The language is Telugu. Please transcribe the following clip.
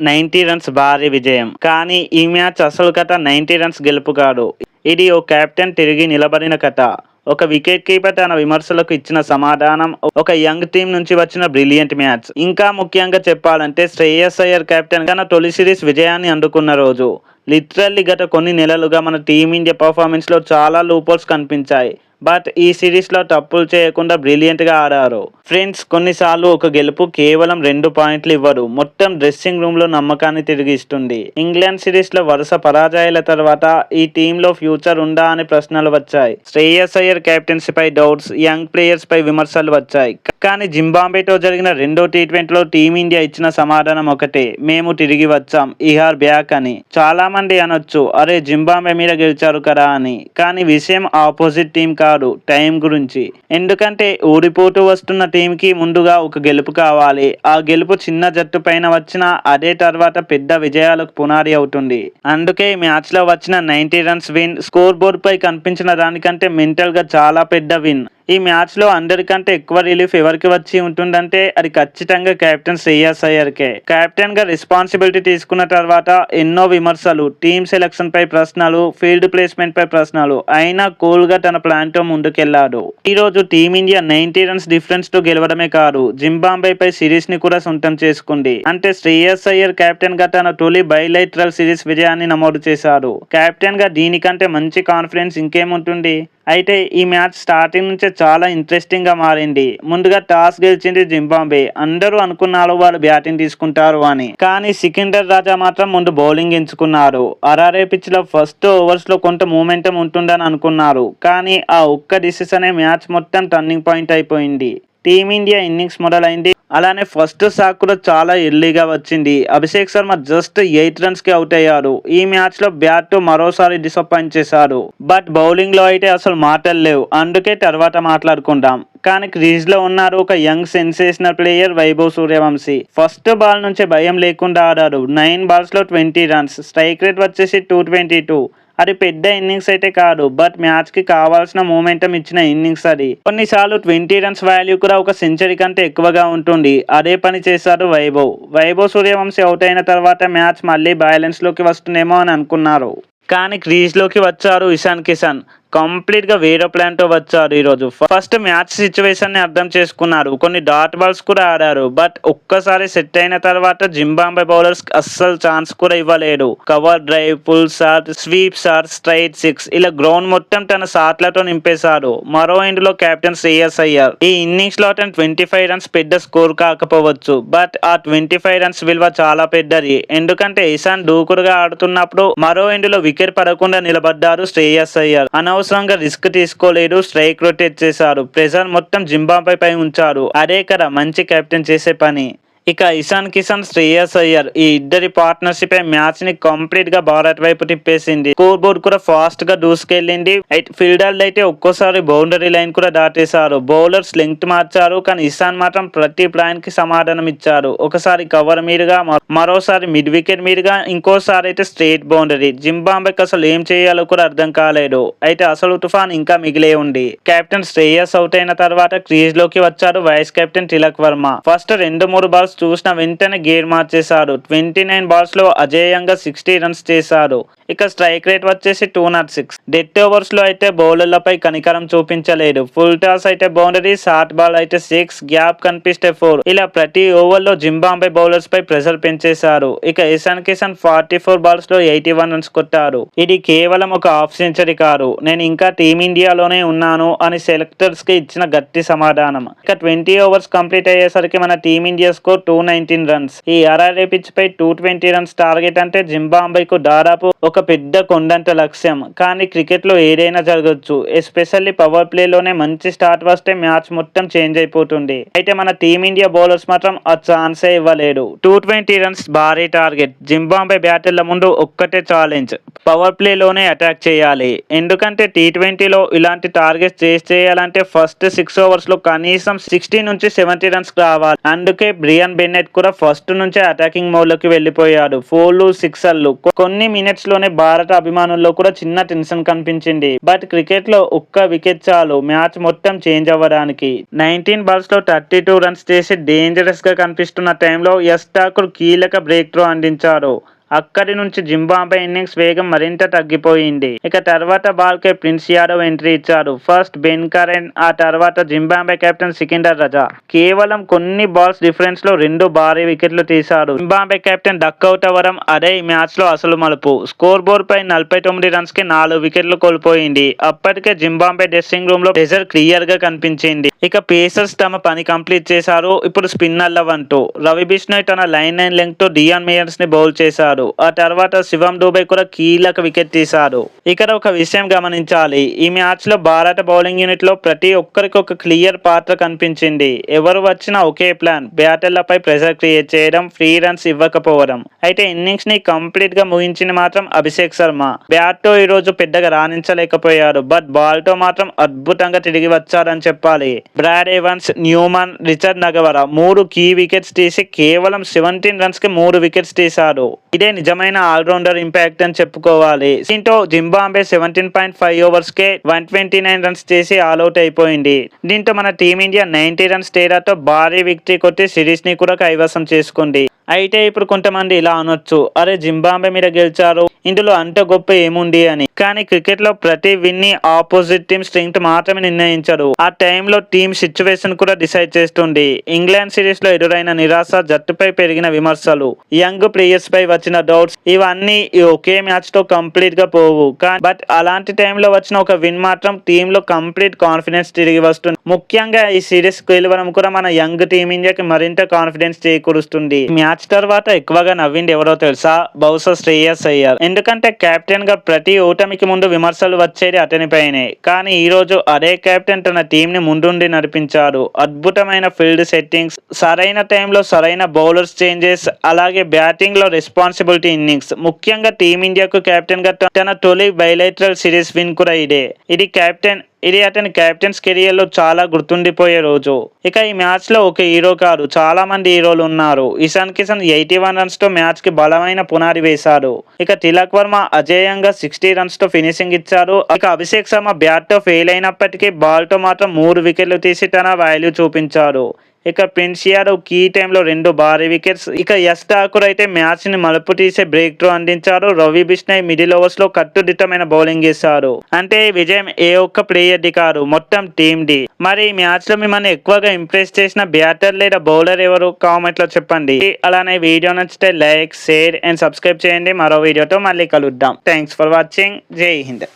90 రన్స్ భారీ విజయం. కానీ ఈ మ్యాచ్ అసలు కథ 90 రన్స్ గెలుపు కాదు. ఇది ఓ కెప్టెన్ తిరిగి నిలబడిన కథ. ఒక వికెట్ కీపర్ తన విమర్శలకు ఇచ్చిన సమాధానం, ఒక యంగ్ టీం నుంచి వచ్చిన బ్రిలియంట్ మ్యాచ్. ఇంకా ముఖ్యంగా చెప్పాలంటే శ్రేయస్ అయ్యర్ కెప్టెన్ గా తొలి సిరీస్ విజయాన్ని అందుకున్న రోజు. లిటరల్లీ గత కొన్ని నెలలుగా మన టీమిండియా పర్ఫార్మెన్స్ లో చాలా లూపోల్స్ కనిపించాయి. బట్ ఈ సిరీస్లో తప్పులు చేయకుండా బ్రిలియంట్గా ఆడారు. ఫ్రెండ్స్, కొన్నిసార్లు ఒక గెలుపు కేవలం 2 పాయింట్లు ఇవ్వదు, మొత్తం డ్రెస్సింగ్ రూమ్లో నమ్మకాన్ని తిరిగి ఇస్తుంది. ఇంగ్లాండ్ సిరీస్లో వరుస పరాజయాల తర్వాత ఈ టీంలో ఫ్యూచర్ ఉందా అనే ప్రశ్నలు వచ్చాయి. శ్రేయస్ అయ్యర్ కెప్టెన్సీపై డౌట్స్, యంగ్ ప్లేయర్స్ పై విమర్శలు వచ్చాయి. కానీ జింబాబ్వేతో జరిగిన రెండో టీ20లో టీమిండియా ఇచ్చిన సమాధానం ఒకటే: మేము తిరిగి వచ్చాం, ఈఆర్ బ్యాక్ అని. చాలా మంది అనొచ్చు, అరే జింబాబ్వే మీద గెలిచారు కదా అని. కానీ విషయం ఆపోజిట్ టీం కాదు, టైం గురించి. ఎందుకంటే ఓడిపోతూ వస్తున్న టీంకి ముందుగా ఒక గెలుపు కావాలి. ఆ గెలుపు చిన్న జట్టు పైన వచ్చిన అదే తర్వాత పెద్ద విజయాలకు పునాది అవుతుంది. అందుకే ఈ మ్యాచ్ లో వచ్చిన 90 రన్స్ విన్ స్కోర్ బోర్డ్ పై కనిపించిన దానికంటే మెంటల్ గా చాలా పెద్ద విన్. ఈ మ్యాచ్ లో అందరికంటే ఎక్కువ రిలీఫ్ ఎవరికి వచ్చి ఉంటుందంటే అది ఖచ్చితంగా కెప్టెన్ శ్రేయస్ అయ్యర్కే. కెప్టెన్ గా రెస్పాన్సిబిలిటీ తీసుకున్న తర్వాత ఎన్నో విమర్శలు, టీమ్ సెలక్షన్ పై ప్రశ్నలు, ఫీల్డ్ ప్లేస్మెంట్ పై ప్రశ్నలు, అయినా కూల్ గా తన ప్లాన్ తో ముందుకెళ్లాడు. ఈ రోజు టీమిండియా 90 రన్స్ డిఫరెన్స్ తో గెలవడమే కాదు, జింబాబ్వే పై సిరీస్ ని కూడా సొంతం చేసుకుంది. అంటే శ్రేయస్ అయ్యర్ కెప్టెన్ గా తన తొలి బైలైటరల్ సిరీస్ విజయాన్ని నమోదు చేశాడు. కెప్టెన్ గా దీనికంటే మంచి కాన్ఫిడెన్స్ ఇంకేముంటుంది. అయితే ఈ మ్యాచ్ స్టార్టింగ్ నుంచే చాలా ఇంట్రెస్టింగ్ గా మారింది. ముందుగా టాస్ గెలిచింది జింబాబ్వే. అందరూ అనుకున్నారు వాళ్ళు బ్యాటింగ్ తీసుకుంటారు అని. కానీ సికిందర్ రాజా మాత్రం ముందు బౌలింగ్ ఎంచుకున్నారు. అరారే పిచ్ లో ఫస్ట్ ఓవర్స్ లో కొంత మూమెంటం ఉంటుందని అనుకున్నారు. కానీ ఆ ఒక్క డిసిషనే మ్యాచ్ మొత్తం టర్నింగ్ పాయింట్ అయిపోయింది. టీమిండియా ఇన్నింగ్స్ మొదలైంది. అలానే ఫస్ట్ షాట్ కూడా చాలా ఎర్లీగా వచ్చింది. అభిషేక్ శర్మ జస్ట్ 8 రన్స్ కి అవుట్ అయ్యారు. ఈ మ్యాచ్ లో బ్యాట్ తో మరోసారి డిసప్పాయింట్ చేశారు. బట్ బౌలింగ్ లో అయితే అసలు మాటలు లేవు. అందుకే తర్వాత మాట్లాడుకుందాం. కానీ క్రీజ్ లో ఉన్నారు ఒక young sensational player Vaibhav Suryavanshi. First ball నుంచే భయం లేకుండా ఆడారు. 9 బాల్స్ లో 20 రన్స్, స్ట్రైక్ రేట్ వచ్చేసి 222. అది పెద్ద ఇన్నింగ్స్ అయితే కాదు, బట్ మ్యాచ్ కి కావాల్సిన మూమెంటం ఇచ్చిన ఇన్నింగ్స్ అది. కొన్నిసార్లు 20 రన్స్ వాల్యూ కూడా ఒక సెంచరీ కంటే ఎక్కువగా ఉంటుంది. అదే పని చేశారు వైభవ్ సూర్యవంశీ అవుట్ అయిన తర్వాత మ్యాచ్ మళ్ళీ బ్యాలెన్స్ లోకి వస్తుందేమో అని అనుకున్నారు. కానీ క్రీజ్ లోకి వచ్చారు ఇషాన్ కిషన్. కంప్లీట్ గా వేరే ప్లాన్ తో వచ్చారు. ఈరోజు ఫస్ట్ మ్యాచ్ సిచ్యువేషన్ ని అర్థం చేసుకున్నారు. కొన్ని డాట్ బాల్స్ కూడా ఆడారు. బట్ ఒక్కసారి సెట్ అయిన తర్వాత జింబాబ్వే బౌలర్స్ అస్సలు ఛాన్స్ కూడా ఇవ్వలేదు. Cover drive, full shot, sweep shot, straight 6 ఇలా గ్రౌండ్ మొత్తం తన షాట్లతో నింపేశారు. మరో ఎండ్ లో కెప్టెన్ శ్రేయస్ అయ్యర్. ఈ ఇన్నింగ్స్ లో అతను 25 రన్స్ పెద్ద స్కోర్ కాకపోవచ్చు, బట్ ఆ 25 రన్స్ విలువ చాలా పెద్దది. ఎందుకంటే ఇషాన్ దూకుడుగా ఆడుతున్నప్పుడు మరో ఎండ్ లో వికెట్ పడకుండా నిలబడ్డారు శ్రేయస్ అయ్యర్. అనవసరంగా రిస్క్ తీసుకోలేదు, స్ట్రైక్ రొటేట్ చేశారు. ప్రెజర్ మొత్తం జింబాబ్వే పై ఉంచారు. అదే కదా మంచి కెప్టెన్ చేసే పని. ఇక ఇషాన్ కిషన్, శ్రేయస్ అయ్యర్ ఈ ఇద్దరి పార్ట్నర్షిప్ మ్యాచ్ ని కంప్లీట్ గా భారత్ వైపు తిప్పేసింది. స్కోర్ బోర్డ్ కూడా ఫాస్ట్ గా దూసుకెళ్లింది. ఫీల్డర్లు అయితే ఒక్కోసారి బౌండరీ లైన్ కూడా దాటేశారు. బౌలర్స్ లెంగ్త్ మార్చారు, కానీ ఇషాన్ మాత్రం ప్రతి ప్లాన్ కి సమాధానం ఇచ్చారు. ఒకసారి కవర్ మీదుగా, మరోసారి మిడ్ వికెట్ మీదుగా, ఇంకోసారి అయితే స్ట్రేట్ బౌండరీ. జింబాబ్వేకి అసలు ఏం చేయాలో కూడా అర్థం కాలేదు. అయితే అసలు తుఫాన్ ఇంకా మిగిలే ఉంది. కెప్టెన్ శ్రేయస్ అవుట్ అయిన తర్వాత క్రీజ్ లోకి వచ్చారు vice captain Tilak Varma. First 2-3 balls చూసిన వెంటనే గేర్ మార్చేశారు. 29 బాల్స్ లో అజేయంగా 60 రన్స్ చేశారు. ఇక స్ట్రైక్ రేట్ వచ్చేసి 206. డెత్ ఓవర్స్ లో అయితే బౌలర్లపై కనికరం చూపించలేదు. ఫుల్ టాస్ అయితే బౌండరీ, షార్ట్ బాల్ అయితే 6, గ్యాప్ కనిపిస్తే 4. ఇలా ప్రతి ఓవర్ లో జింబాబ్వే బౌలర్స్ పై ప్రెషర్ పెంచేశారు. ఇక ఇషాన్ కిషన్ 44 బాల్స్ లో 81 రన్స్ కొట్టారు. ఇది కేవలం ఒక హాఫ్ సెంచరీ కాదు, నేను ఇంకా టీమిండియాలోనే ఉన్నాను అని సెలెక్టర్స్ కి ఇచ్చిన గట్టి సమాధానం. ఇక 20 ఓవర్స్ కంప్లీట్ అయ్యేసరికి మన టీమిండియా స్కోర్ 219 రన్స్. ఈ అరారే పిచ్ పై 220 రన్స్ టార్గెట్ అంటే జింబాబ్వేకు దాదాపు ఒక పెద్ద కొండంత లక్ష్యం. కానీ క్రికెట్ లో ఏదైనా జరగచ్చు. ఎస్పెషల్లీ పవర్ ప్లే లోనే మంచి స్టార్ట్ వస్తే మ్యాచ్ మొత్తం చేంజ్ అయిపోతుంది. అయితే మన టీమిండియా బౌలర్స్ మాత్రం ఆ ఛాన్సే ఇవ్వలేదు. 220 రన్స్ భారీ టార్గెట్. జింబాబ్వే బ్యాటర్ల ముందు ఒక్కటే ఛాలెంజ్, పవర్ ప్లే లోనే అటాక్ చేయాలి. ఎందుకంటే T20లో ఇలాంటి టార్గెట్స్ చేయాలంటే ఫస్ట్ 6 ఓవర్స్ లో కనీసం 60 నుంచి 70 రన్స్ రావాలి. అందుకే బ్రియన్ బెన్నెట్ కూడా ఫస్ట్ నుంచే అటాకింగ్ మోడ్ లోకి వెళ్లిపోయాడు. 4లు 6లు కొన్ని మినిట్స్ లోనే లోనే భారత అభిమానుల్లో కూడా చిన్న టెన్షన్ కనిపించింది. బట్ క్రికెట్ లో ఒక్క వికెట్ చాలు మ్యాచ్ మొత్తం చేంజ్ అవ్వడానికి. 19 బాల్స్ లో 32 రన్స్ చేసి డేంజరస్ గా కనిపిస్తున్న టైంలో యష్ ఠాకూర్ కీలక బ్రేక్ త్రో అందించారు. అక్కడి నుంచి జింబాబ్వే ఇన్నింగ్స్ వేగం మరింత తగ్గిపోయింది. ఇక తర్వాత బాల్ కే ప్రిన్స్ యాదవ్ ఎంట్రీ ఇచ్చారు. ఫస్ట్ బెన్ కరెన్, ఆ తర్వాత జింబాబ్వే కెప్టెన్ సికిందర్ రజా కేవలం కొన్ని బాల్స్ డిఫరెన్స్ లో 2 భారీ వికెట్లు తీశారు. జింబాబ్వే కెప్టెన్ డక్అవుట్ అవ్వడం అదే ఈ మ్యాచ్ లో అసలు మలుపు. స్కోర్ బోర్డ్ పై 49 రన్స్ కి 4 వికెట్లు కోల్పోయింది. అప్పటికే జింబాబ్వే డ్రెస్సింగ్ రూమ్ లో ప్రెజర్ క్లియర్ గా కనిపించింది. ఇక పేసర్స్ తమ పని కంప్లీట్ చేశారు. ఇప్పుడు స్పిన్నర్ల వంతు. రవి బిష్ణోయ్ తన లైన్ లెంగ్త్ తో డియాన్ మేయర్స్ ని బౌల్ చేశారు. ఆ తర్వాత శివం దూబే కూడా కీలక వికెట్ తీశారు. ఇక్కడ ఒక విషయం గమనించాలి. ఈ మ్యాచ్ లో భారత బౌలింగ్ యూనిట్ లో ప్రతి ఒక్కరికి ఒక క్లియర్ పాత్ర కనిపించింది. ఎవరు వచ్చినా ఒకే ప్లాన్, బ్యాటర్లపై ప్రెషర్ క్రియేట్ చేయడం, ఫ్రీ రన్స్ ఇవ్వకపోవడం. అయితే ఇన్నింగ్స్ ని కంప్లీట్ గా ముగించింది మాత్రం అభిషేక్ శర్మ. బ్యాట్ తో ఈ రోజు పెద్దగా రాణించలేకపోయారు. బట్ బాల్ తో మాత్రం అద్భుతంగా తిరిగి వచ్చారని చెప్పాలి. Brad Evans, Newman, Richard Ngarava 3 key wickets తీసి కేవలం 17 రన్స్ కి 3 వికెట్స్ తీశారు. ఇదే నిజమైన ఆల్రౌండర్ ఇంపాక్ట్ అని చెప్పుకోవాలి. దీంతో జింబాబ్వే 17.5 ఓవర్స్ కే 129 రన్స్ చేసి ఆల్అౌట్ అయిపోయింది. దీంతో మన టీమిండియా 90 రన్స్ తేడాతో భారీ విక్టరీ కొట్టి సిరీస్ ని కూడా కైవసం చేసుకుంది. అయితే ఇప్పుడు కొంతమంది ఇలా అనొచ్చు, అరే జింబాబ్వే మీద గెలిచారు, ఇందులో అంత గొప్ప ఏముంది అని. కానీ క్రికెట్ లో ప్రతి విన్ని ఆపోజిట్ టీమ్ స్ట్రెంగ్త్ మాత్రమే నిర్ణయించదు. ఆ టైంలో టీమ్ సిచ్యువేషన్ కూడా డిసైడ్ చేస్తుంది. ఇంగ్లాండ్ సిరీస్ లో ఎదురైన నిరాశ, జట్టుపై పెరిగిన విమర్శలు, యంగ్ ప్లేయర్స్ పై వచ్చిన డౌట్స్, ఇవన్నీ ఒకే మ్యాచ్ తో కంప్లీట్ గా పోవు. బట్ అలాంటి టైంలో వచ్చిన ఒక విన్ మాత్రం టీమ్ లో కంప్లీట్ కాన్ఫిడెన్స్ తిరిగి వస్తుంది. ముఖ్యంగా ఈ సిరీస్ గెలవడం కూడా మన యంగ్ టీమిండియాకి మరింత కాన్ఫిడెన్స్ చేకూరుస్తుంది. మ్యాచ్ తర్వాత ఎక్కువగా నవ్వింది ఎవరో తెలుసా? బహుశా శ్రేయస్ అయ్యార్. ఎందుకంటే కెప్టెన్ గా ప్రతి ఓటమికి ముందు విమర్శలు వచ్చేది అతనిపైనే. కానీ ఈ రోజు అదే కెప్టెన్ తన టీం ని ముందుండి నడిపించారు. అద్భుతమైన ఫీల్డ్ సెట్టింగ్స్, సరైన టైంలో సరైన బౌలర్స్ చేంజెస్, అలాగే బ్యాటింగ్ లో రెస్పాన్సిబిలిటీ ఇన్నింగ్స్. ముఖ్యంగా టీమిండియాకు కెప్టెన్ గా తన తొలి బైలేటరల్ సిరీస్ విన్ కూడా ఇదే. ఇది అతని కెప్టెన్స్ కెరియర్ లో చాలా గుర్తుండిపోయే రోజు. ఇక ఈ మ్యాచ్ లో ఒక హీరో కాదు, చాలా మంది హీరోలు ఉన్నారు. ఇషాన్ కిషన్ 81 రన్స్ తో మ్యాచ్ కి బలమైన పునాది వేశారు. ఇక తిలక్ వర్మ అజేయంగా 60 రన్స్ తో ఫినిషింగ్ ఇచ్చారు. ఇక అభిషేక్ శర్మ బ్యాట్ తో ఫెయిల్ అయినప్పటికీ బాల్ తో మాత్రం 3 వికెట్లు తీసి తన వాల్యూ చూపించారు. ఇక ప్రిన్స్ యాదవ్ కీ టైంలో 2 భారీ వికెట్స్. ఇక యష్ ఠాకూర్ అయితే మ్యాచ్ ని మలుపు తీసే బ్రేక్ త్రో అందించారు. రవి బిష్ణోయ్ మిడిల్ ఓవర్స్ లో కట్టుదిట్టమైన బౌలింగ్ చేశారు. అంటే విజయం ఏ ఒక్క ప్లేయర్ ది కాదు, మొత్తం టీమ్ ది. మరి ఈ మ్యాచ్ లో మిమ్మల్ని ఎక్కువగా ఇంప్రెస్ చేసిన బ్యాటర్ లేదా బౌలర్ ఎవరు? కామెంట్ లో చెప్పండి. అలానే వీడియో నచ్చితే లైక్, షేర్ అండ్ సబ్స్క్రైబ్ చేయండి. మరో వీడియోతో మళ్ళీ కలుద్దాం. Thanks for watching. జై హింద్.